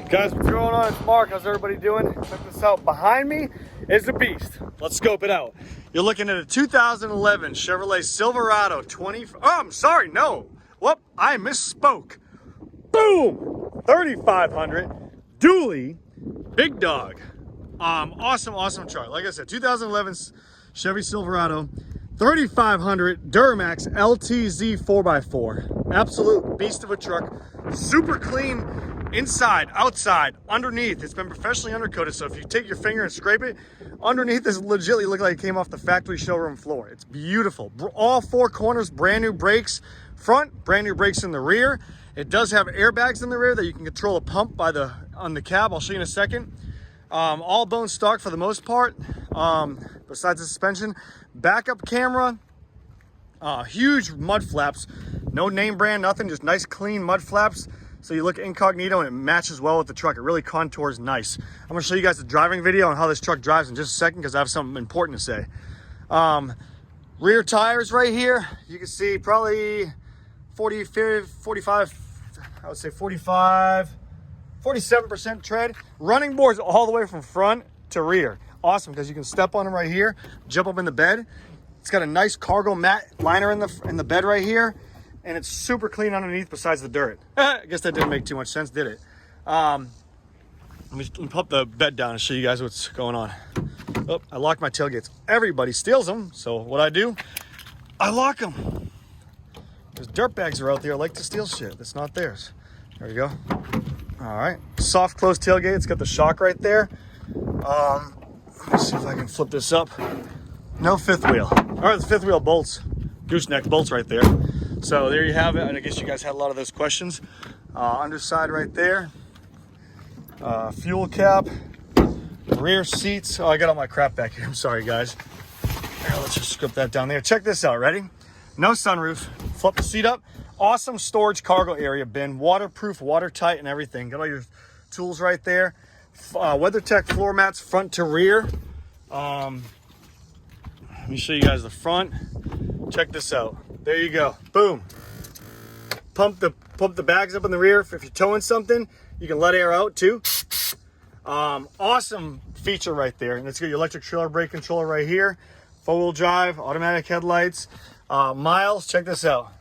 Guys, what's going on? It's Mark. How's everybody doing? Check this out. Behind me is a beast. Let's scope it out. You're looking at a 2011 Chevrolet Silverado 20. Oh, I'm sorry. No. Whoop. I misspoke. Boom. 3500 dually. Big dog. Awesome truck. Like I said, 2011 Chevy Silverado. 3500 DURAMAX LTZ 4x4. Absolute beast of a truck. Super clean inside, outside, underneath. It's been professionally undercoated, so if you take your finger and scrape it, underneath this legitimately look like it came off the factory showroom floor. It's beautiful. All four corners, brand new brakes. Front, brand new brakes in the rear. It does have airbags in the rear that you can control a pump on the cab. I'll show you in a second. All bone stock for the most part, besides the suspension. Backup camera, huge mud flaps, no name brand, nothing, just nice clean mud flaps. So you look incognito and it matches well with the truck. It really contours nice. I'm gonna show you guys the driving video on how this truck drives in just a second because I have something important to say. Rear tires right here, you can see probably 45, I would say 47% tread. Running boards all the way from front to rear. Awesome, because you can step on them right here, jump up in the bed. It's got a nice cargo mat liner in the bed right here, and it's super clean underneath besides the dirt. I guess that didn't make too much sense, did it? Let me put the bed down and show you guys what's going on. Oh, I locked my tailgates. Everybody steals them, so what I do, I lock them. There's dirtbags are out there like to steal shit that's not theirs. There you go. All right, soft closed tailgate. It's got the shock right there. Let's see if I can flip this up. No fifth wheel. All right, the fifth wheel bolts, gooseneck bolts right there. So there you have it. And I guess you guys had a lot of those questions. Underside right there. Fuel cap. Rear seats. Oh, I got all my crap back here. I'm sorry, guys. Here, let's just script that down there. Check this out. Ready? No sunroof. Flip the seat up. Awesome storage cargo area bin. Waterproof, watertight, and everything. Got all your tools right there. WeatherTech floor mats front to rear. Let me show you guys the front. Check this out. There you go. Boom. Pump the bags up in the rear. If you're towing something, you can let air out too. Awesome feature right there. And it's got your electric trailer brake controller right here. 4-wheel drive, automatic headlights. Miles, check this out.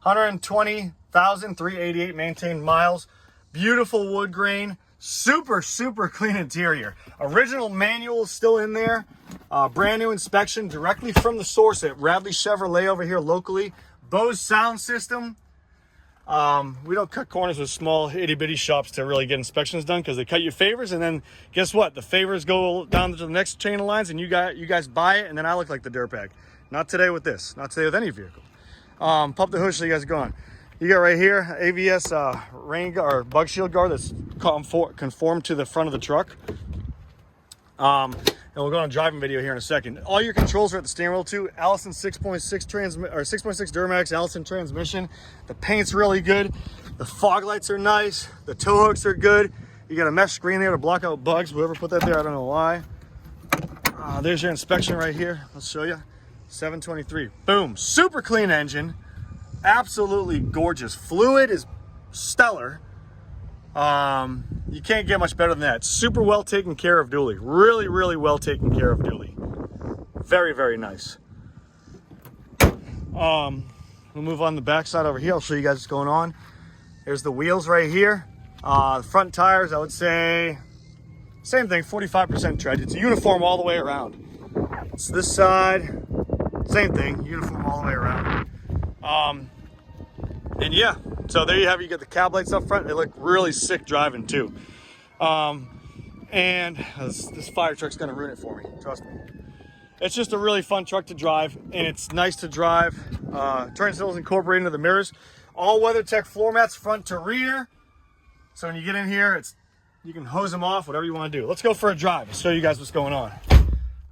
120,388 maintained miles. Beautiful wood grain. Super clean interior. Original manual still in there. Brand new inspection directly from the source at Radley Chevrolet over here locally. Bose sound system. We don't cut corners with small itty bitty shops to really get inspections done because they cut you favors, and then guess what? The favors go down to the next chain of lines, and you guys buy it, and then I look like the dirtbag. Not today with this. Not today with any vehicle. Pump the hood so you guys go on. You got right here AVS rain or bug shield guard that's conformed to the front of the truck. And we'll go on a driving video here in a second. All your controls are at the steering wheel too. Allison 6.6 DURAMAX Allison transmission. The paint's really good. The fog lights are nice. The tow hooks are good. You got a mesh screen there to block out bugs. Whoever put that there, I don't know why. There's your inspection right here. I'll show you. 723. Boom. Super clean engine. Absolutely gorgeous. Fluid is stellar. You can't get much better than that. Super well taken care of dually. Really well taken care of dually. Very nice. We'll move on the back side over here. I'll show you guys what's going on. There's the wheels right here. Front tires, I would say same thing, 45% tread. It's uniform all the way around. It's this side, same thing, uniform all the way around. And yeah, so there you have it. You get the cab lights up front. They look really sick driving too. And this fire truck's gonna ruin it for me, trust me. It's just a really fun truck to drive, and it's nice to drive. Turn signals incorporated into the mirrors. All WeatherTech floor mats front to rear. So when you get in here, you can hose them off, whatever you want to do. Let's go for a drive. I'll show you guys what's going on.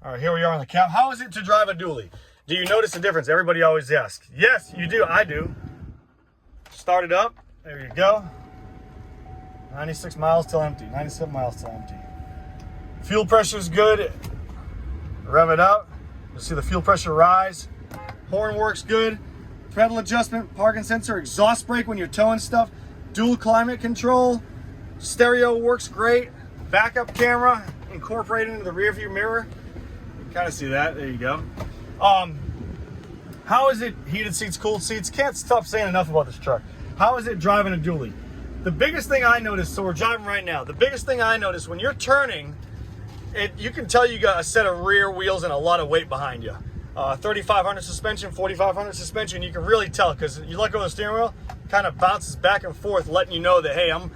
All right, here we are on the cab. How is it to drive a dually? Do you notice a difference? Everybody always asks. Yes, you do. I do. Start it up. There you go. 96 miles till empty. 97 miles till empty. Fuel pressure is good. Rev it up. You'll see the fuel pressure rise. Horn works good. Pedal adjustment, parking sensor, exhaust brake when you're towing stuff. Dual climate control. Stereo works great. Backup camera incorporated into the rear view mirror. You can kind of see that. There you go. How is it heated seats, cooled seats? Can't stop saying enough about this truck. How is it driving a dually? The biggest thing I noticed, so we're driving right now, the biggest thing I noticed when you're turning, you can tell you got a set of rear wheels and a lot of weight behind you. 3500 suspension, 4500 suspension, you can really tell because you let go of the steering wheel, kind of bounces back and forth, letting you know that, hey, I'm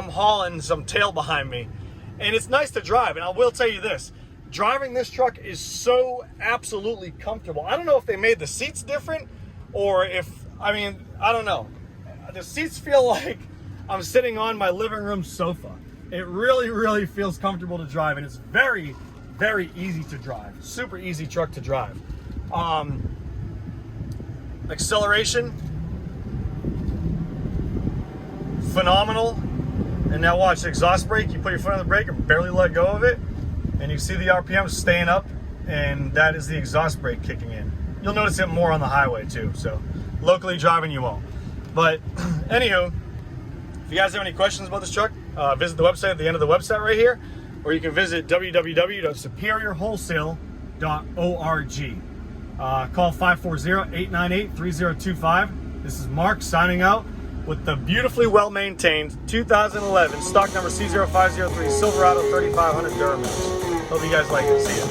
hauling some tail behind me. And it's nice to drive, and I will tell you this, driving this truck is so absolutely comfortable. I don't know if they made the seats different or if, I don't know. The seats feel like I'm sitting on my living room sofa. It really, really feels comfortable to drive, and it's very, very easy to drive. Super easy truck to drive. Acceleration, phenomenal. And now watch the exhaust brake. You put your foot on the brake and barely let go of it, and you see the RPM staying up, and that is the exhaust brake kicking in. You'll notice it more on the highway too, so locally driving you won't. But anywho, if you guys have any questions about this truck, visit the website at the end of the website right here, or you can visit www.superiorwholesale.org. Call 540-898-3025. This is Mark signing out with the beautifully well-maintained 2011 stock number C0503 Silverado 3500 DURAMAX. Hope you guys like it. See ya.